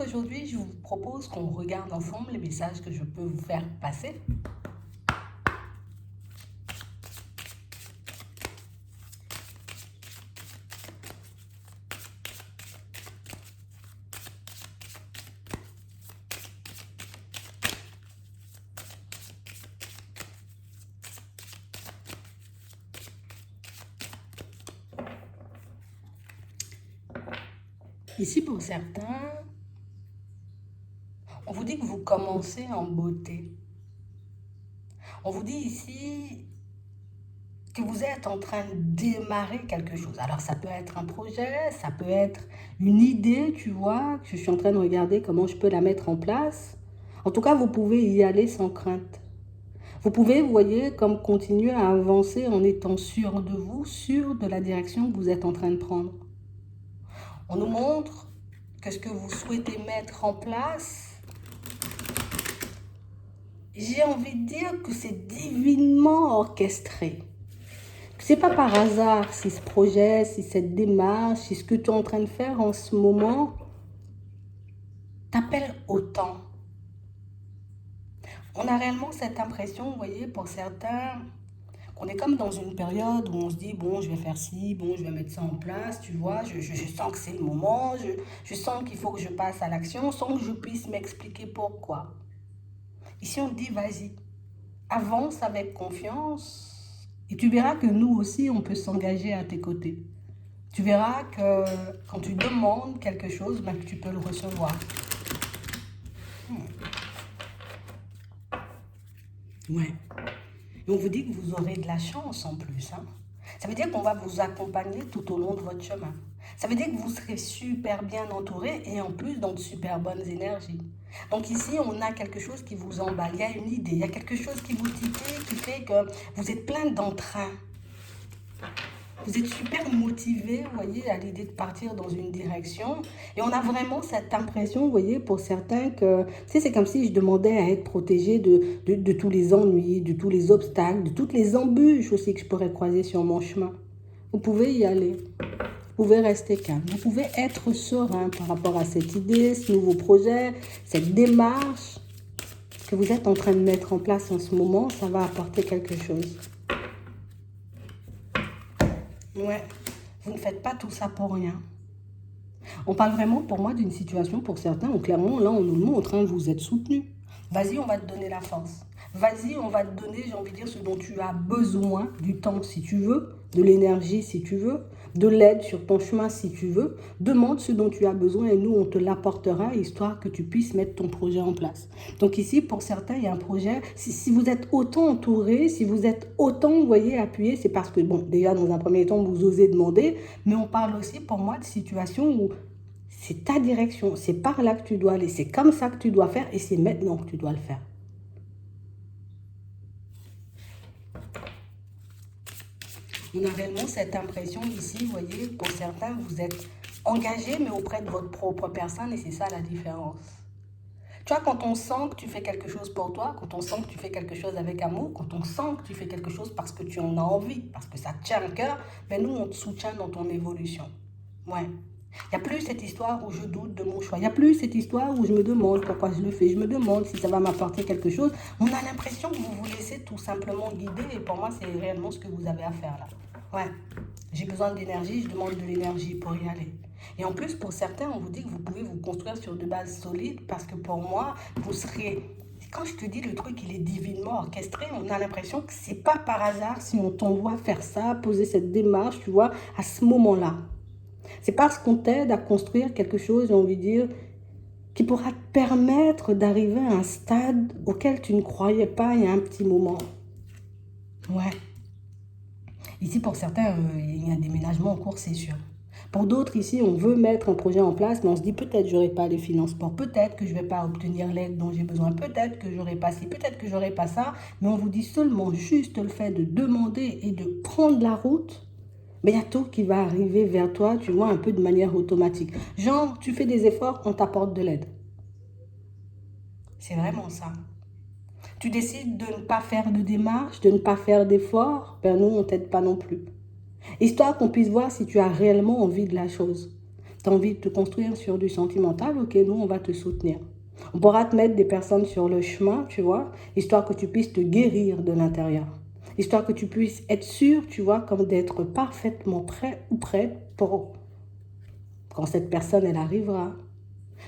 aujourd'hui, je vous propose qu'on regarde ensemble les messages que je peux vous faire passer. Ici, pour certains, on vous dit que vous commencez en beauté. On vous dit ici que vous êtes en train de démarrer quelque chose. Alors, ça peut être un projet, ça peut être une idée, tu vois, que je suis en train de regarder comment je peux la mettre en place. En tout cas, vous pouvez y aller sans crainte. Vous pouvez, vous voyez, comme continuer à avancer en étant sûr de vous, sûr de la direction que vous êtes en train de prendre. On nous montre que ce que vous souhaitez mettre en place, j'ai envie de dire que c'est divinement orchestré. C'est pas par hasard si ce projet, si cette démarche, si ce que tu es en train de faire en ce moment t'appelle autant. On a réellement cette impression, vous voyez, pour certains, qu'on est comme dans une période où on se dit, bon, je vais faire ci, bon, je vais mettre ça en place, tu vois, je sens que c'est le moment, je sens qu'il faut que je passe à l'action sans que je puisse m'expliquer pourquoi. Ici, on te dit, vas-y, avance avec confiance et tu verras que nous aussi, on peut s'engager à tes côtés. Tu verras que quand tu demandes quelque chose, ben, que tu peux le recevoir. Ouais. Et on vous dit que vous aurez de la chance en plus. Ça veut dire qu'on va vous accompagner tout au long de votre chemin. Ça veut dire que vous serez super bien entouré et en plus dans de super bonnes énergies. Donc ici, on a quelque chose qui vous emballe. Il y a une idée, il y a quelque chose qui vous titille, qui fait que vous êtes plein d'entrain. Vous êtes super motivé, vous voyez, à l'idée de partir dans une direction. Et on a vraiment cette impression, vous voyez, pour certains que, tu sais, c'est comme si je demandais à être protégé de tous les ennuis, de tous les obstacles, de toutes les embûches aussi que je pourrais croiser sur mon chemin. Vous pouvez y aller. Vous pouvez rester calme. Vous pouvez être serein par rapport à cette idée, ce nouveau projet, cette démarche que vous êtes en train de mettre en place en ce moment. Ça va apporter quelque chose. Ouais, vous ne faites pas tout ça pour rien. On parle vraiment pour moi d'une situation pour certains où clairement là on nous le montre, vous êtes soutenu. Vas-y, on va te donner la force. Vas-y, on va te donner, j'ai envie de dire, ce dont tu as besoin, du temps si tu veux, de l'énergie si tu veux, de l'aide sur ton chemin si tu veux. Demande ce dont tu as besoin et nous on te l'apportera histoire que tu puisses mettre ton projet en place. Donc ici pour certains il y a un projet, si vous êtes autant entouré, si vous êtes autant, vous voyez, appuyé, c'est parce que bon déjà dans un premier temps vous osez demander, mais on parle aussi pour moi de situations où c'est ta direction, c'est par là que tu dois aller, c'est comme ça que tu dois faire et c'est maintenant que tu dois le faire. On a réellement cette impression ici, vous voyez, pour certains, vous êtes engagé, mais auprès de votre propre personne et c'est ça la différence. Tu vois, quand on sent que tu fais quelque chose pour toi, quand on sent que tu fais quelque chose avec amour, quand on sent que tu fais quelque chose parce que tu en as envie, parce que ça te tient à cœur, ben nous, on te soutient dans ton évolution. Ouais. Il n'y a plus cette histoire où je doute de mon choix. Il n'y a plus cette histoire où je me demande pourquoi je le fais. Je me demande si ça va m'apporter quelque chose. On a l'impression que vous vous laissez tout simplement guider. Et pour moi, c'est réellement ce que vous avez à faire là. Ouais, j'ai besoin d'énergie, je demande de l'énergie pour y aller. Et en plus, pour certains, on vous dit que vous pouvez vous construire sur de bases solides parce que pour moi, vous serez... Quand je te dis le truc, il est divinement orchestré, on a l'impression que c'est pas par hasard si on t'envoie faire ça, poser cette démarche, tu vois, à ce moment-là. C'est parce qu'on t'aide à construire quelque chose, j'ai envie de dire, qui pourra te permettre d'arriver à un stade auquel tu ne croyais pas il y a un petit moment. Ouais. Ici, pour certains, il y a un déménagement en cours, c'est sûr. Pour d'autres, ici, on veut mettre un projet en place, mais on se dit peut-être que je n'aurai pas les financements, peut-être que je ne vais pas obtenir l'aide dont j'ai besoin, peut-être que je n'aurai pas ci, peut-être que je n'aurai pas ça, mais on vous dit seulement juste le fait de demander et de prendre la route. Mais il y a tout qui va arriver vers toi, tu vois, un peu de manière automatique. Genre, tu fais des efforts, on t'apporte de l'aide. C'est vraiment ça. Tu décides de ne pas faire de démarche, de ne pas faire d'efforts, ben nous, on ne t'aide pas non plus. Histoire qu'on puisse voir si tu as réellement envie de la chose. Tu as envie de te construire sur du sentimental, ok, nous, on va te soutenir. On pourra te mettre des personnes sur le chemin, tu vois, histoire que tu puisses te guérir de l'intérieur. Histoire que tu puisses être sûr, tu vois, comme d'être parfaitement prêt ou prête pour quand cette personne, elle arrivera.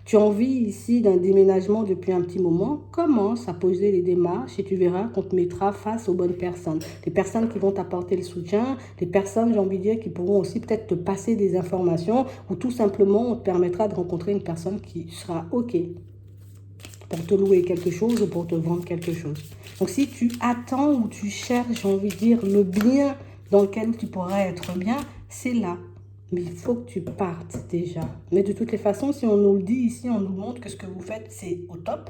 Tu as envie ici d'un déménagement depuis un petit moment, commence à poser les démarches et tu verras qu'on te mettra face aux bonnes personnes. Les personnes qui vont t'apporter le soutien, les personnes, j'ai envie de dire, qui pourront aussi peut-être te passer des informations ou tout simplement on te permettra de rencontrer une personne qui sera OK pour te louer quelque chose ou pour te vendre quelque chose. Donc si tu attends ou tu cherches, j'ai envie de dire, le bien dans lequel tu pourrais être bien, c'est là. Mais il faut que tu partes déjà. Mais de toutes les façons, si on nous le dit ici, on nous montre que ce que vous faites, c'est au top,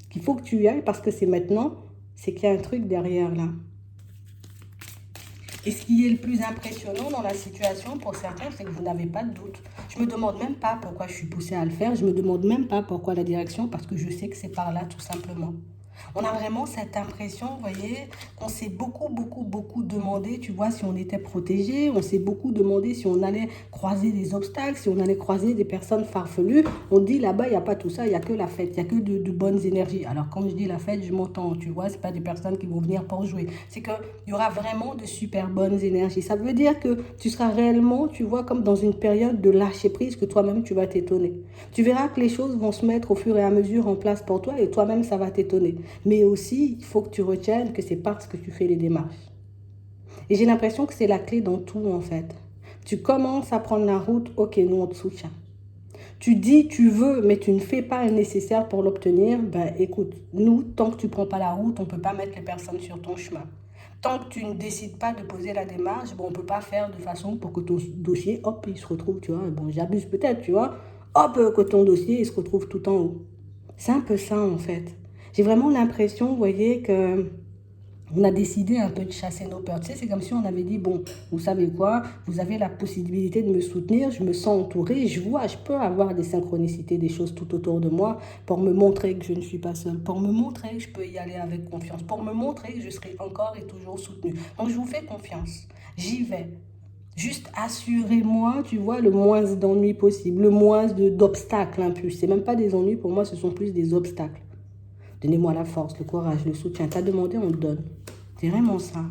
qu'il faut que tu y ailles parce que c'est maintenant, c'est qu'il y a un truc derrière là. Et ce qui est le plus impressionnant dans la situation pour certains, c'est que vous n'avez pas de doute. Je ne me demande même pas pourquoi je suis poussée à le faire. Je ne me demande même pas pourquoi la direction, parce que je sais que c'est par là tout simplement. On a vraiment cette impression, vous voyez, qu'on s'est beaucoup demandé, tu vois, si on était protégé. On s'est beaucoup demandé si on allait croiser des obstacles, si on allait croiser des personnes farfelues. On dit là-bas, il n'y a pas tout ça, il n'y a que la fête, il n'y a que de bonnes énergies. Alors quand je dis la fête, je m'entends, tu vois, ce n'est pas des personnes qui vont venir pour jouer. C'est qu'il y aura vraiment de super bonnes énergies. Ça veut dire que tu seras réellement, tu vois, comme dans une période de lâcher prise que toi-même, tu vas t'étonner. Tu verras que les choses vont se mettre au fur et à mesure en place pour toi et toi-même, ça va t'étonner. Mais aussi, il faut que tu retiennes que c'est parce que tu fais les démarches. Et j'ai l'impression que c'est la clé dans tout, en fait. Tu commences à prendre la route, ok, nous, on te soutient. Tu dis, tu veux, mais tu ne fais pas le nécessaire pour l'obtenir, ben écoute, nous, tant que tu ne prends pas la route, on ne peut pas mettre les personnes sur ton chemin. Tant que tu ne décides pas de poser la démarche, bon, on ne peut pas faire de façon pour que ton dossier, hop, il se retrouve, tu vois, bon, j'abuse peut-être, tu vois, hop, que ton dossier, il se retrouve tout en haut. C'est un peu ça, en fait. J'ai vraiment l'impression, vous voyez, que on a décidé un peu de chasser nos peurs. Tu sais, c'est comme si on avait dit, bon, vous savez quoi, vous avez la possibilité de me soutenir, je me sens entourée, je vois, je peux avoir des synchronicités, des choses tout autour de moi pour me montrer que je ne suis pas seule, pour me montrer que je peux y aller avec confiance, pour me montrer que je serai encore et toujours soutenue. Donc, je vous fais confiance. J'y vais. Juste assurez-moi, tu vois, le moins d'ennuis possible, le moins d'obstacles en plus. C'est même pas des ennuis, pour moi, ce sont plus des obstacles. Donnez-moi la force, le courage, le soutien. T'as demandé, on te donne. C'est vraiment ça.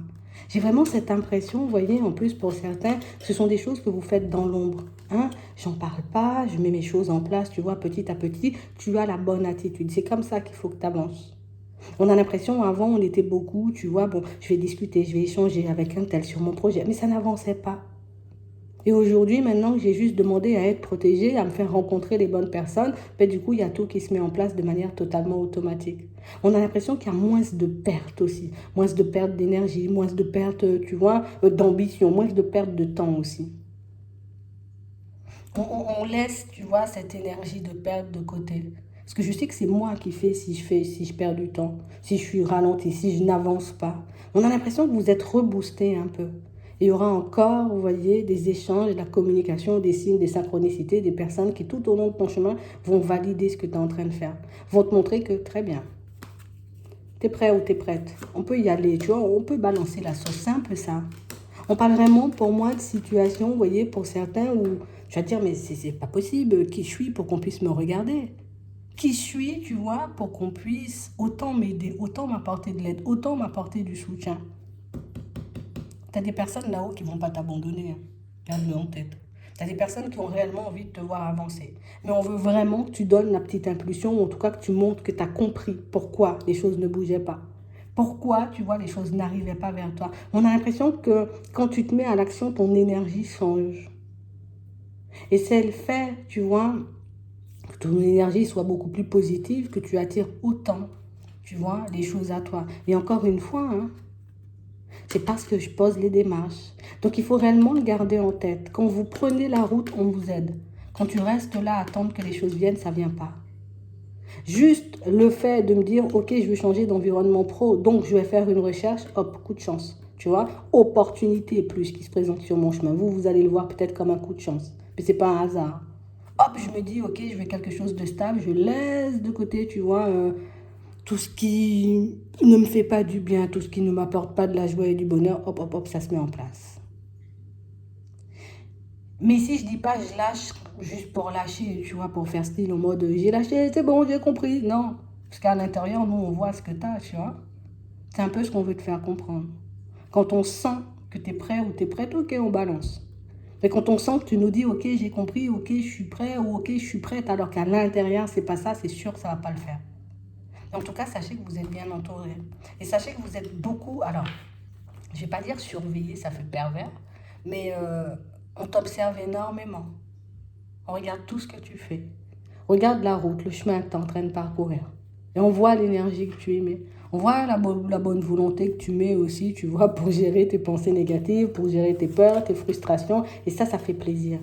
J'ai vraiment cette impression, vous voyez, en plus pour certains, ce sont des choses que vous faites dans l'ombre. Hein? J'en parle pas, je mets mes choses en place, tu vois, petit à petit, tu as la bonne attitude. C'est comme ça qu'il faut que tu avances. On a l'impression, avant, on était beaucoup, tu vois, bon, je vais discuter, je vais échanger avec un tel sur mon projet, mais ça n'avançait pas. Et aujourd'hui, maintenant que j'ai juste demandé à être protégée, à me faire rencontrer les bonnes personnes, ben du coup, il y a tout qui se met en place de manière totalement automatique. On a l'impression qu'il y a moins de pertes aussi, moins de pertes d'énergie, moins de pertes, tu vois, d'ambition, moins de pertes de temps aussi. On laisse, tu vois, cette énergie de perte de côté. Parce que je sais que c'est moi qui fais si je perds du temps, si je suis ralentie, si je n'avance pas. On a l'impression que vous êtes reboosté un peu. Il y aura encore, vous voyez, des échanges, de la communication, des signes, des synchronicités, des personnes qui tout au long de ton chemin vont valider ce que tu es en train de faire. Vont te montrer que très bien, tu es prêt ou tu es prête. On peut y aller, tu vois, on peut balancer la sauce. C'est un peu ça. On parle vraiment pour moi de situations, vous voyez, pour certains où je vais dire, mais c'est pas possible, qui je suis pour qu'on puisse me regarder? Qui je suis, tu vois, pour qu'on puisse autant m'aider, autant m'apporter de l'aide, autant m'apporter du soutien. Tu as des personnes là-haut qui ne vont pas t'abandonner, hein. Garde-le en tête. Tu as des personnes qui ont réellement envie de te voir avancer. Mais on veut vraiment que tu donnes la petite impulsion, ou en tout cas que tu montres que tu as compris pourquoi les choses ne bougeaient pas. Pourquoi, tu vois, les choses n'arrivaient pas vers toi. On a l'impression que quand tu te mets à l'action, ton énergie change. Et c'est le fait, tu vois, que ton énergie soit beaucoup plus positive, que tu attires autant, tu vois, les choses à toi. Et encore une fois, hein, c'est parce que je pose les démarches. Donc il faut réellement le garder en tête. Quand vous prenez la route, on vous aide. Quand tu restes là à attendre que les choses viennent, ça ne vient pas. Juste le fait de me dire, ok, je veux changer d'environnement pro, donc je vais faire une recherche, hop, coup de chance. Tu vois, opportunité plus qui se présente sur mon chemin. Vous allez le voir peut-être comme un coup de chance. Mais ce n'est pas un hasard. Hop, je me dis, ok, je veux quelque chose de stable, je laisse de côté, tu vois, tout ce qui ne me fait pas du bien, tout ce qui ne m'apporte pas de la joie et du bonheur, hop, hop, hop, ça se met en place. Mais si je dis pas je lâche juste pour lâcher, tu vois, pour faire style en mode j'ai lâché, c'est bon, j'ai compris. Non. Parce qu'à l'intérieur, nous, on voit ce que tu as, tu vois. C'est un peu ce qu'on veut te faire comprendre. Quand on sent que tu es prêt ou tu es prête, ok, on balance. Mais quand on sent que tu nous dis ok, j'ai compris, ok, je suis prêt ou ok, je suis prête, alors qu'à l'intérieur, c'est pas ça, c'est sûr que ça va pas le faire. Et en tout cas, sachez que vous êtes bien entouré. Et sachez que vous êtes beaucoup, alors, je vais pas dire surveillé, ça fait pervers, mais on t'observe énormément. On regarde tout ce que tu fais. Regarde la route, le chemin que tu es en train de parcourir. Et on voit l'énergie que tu y mets. On voit la bonne volonté que tu mets aussi, tu vois, pour gérer tes pensées négatives, pour gérer tes peurs, tes frustrations. Et ça fait plaisir.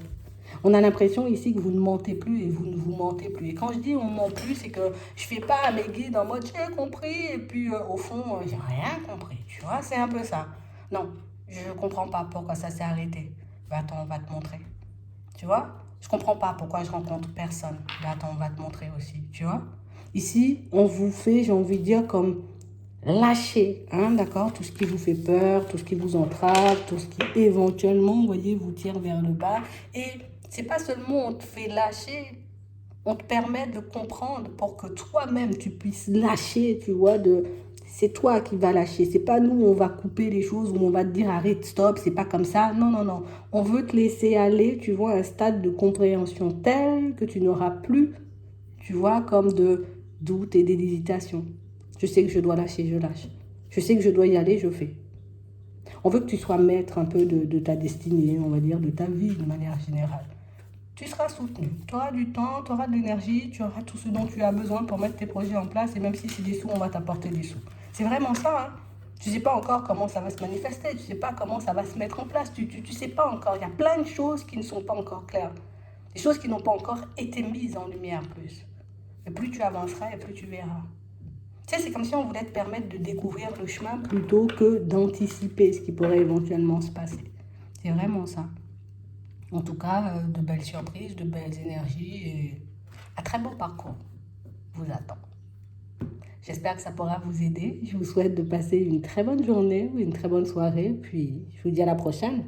On a l'impression ici que vous ne mentez plus et vous ne vous mentez plus. Et quand je dis on ment plus, c'est que je fais pas à mes guides en mode j'ai compris et puis au fond j'ai rien compris. Tu vois, c'est un peu ça. Non, je comprends pas pourquoi ça s'est arrêté. Ben, attends, on va te montrer. Tu vois, je comprends pas pourquoi je rencontre personne. Ben, attends, on va te montrer aussi. Tu vois, ici on vous fait, j'ai envie de dire comme lâcher, hein, d'accord, tout ce qui vous fait peur, tout ce qui vous entrave, tout ce qui éventuellement, vous voyez, vous tire vers le bas. Et c'est pas seulement on te fait lâcher, on te permet de comprendre pour que toi-même tu puisses lâcher, tu vois, c'est toi qui vas lâcher. C'est pas nous, on va couper les choses ou on va te dire arrête, stop, c'est pas comme ça. Non, non, non. On veut te laisser aller, tu vois, à un stade de compréhension tel que tu n'auras plus, tu vois, comme de doute et d'hésitation. Je sais que je dois lâcher, je lâche. Je sais que je dois y aller, je fais. On veut que tu sois maître un peu de ta destinée, on va dire, de ta vie de manière générale. Tu seras soutenu. Tu auras du temps, tu auras de l'énergie, tu auras tout ce dont tu as besoin pour mettre tes projets en place. Et même si c'est des sous, on va t'apporter des sous. C'est vraiment ça. Hein. Tu ne sais pas encore comment ça va se manifester. Tu ne sais pas comment ça va se mettre en place. Tu sais pas encore. Il y a plein de choses qui ne sont pas encore claires. Des choses qui n'ont pas encore été mises en lumière plus. Et plus tu avanceras et plus tu verras. Tu sais, c'est comme si on voulait te permettre de découvrir le chemin plutôt que d'anticiper ce qui pourrait éventuellement se passer. C'est vraiment ça. En tout cas, de belles surprises, de belles énergies et un très beau parcours vous attend. J'espère que ça pourra vous aider. Je vous souhaite de passer une très bonne journée ou une très bonne soirée. Puis je vous dis à la prochaine.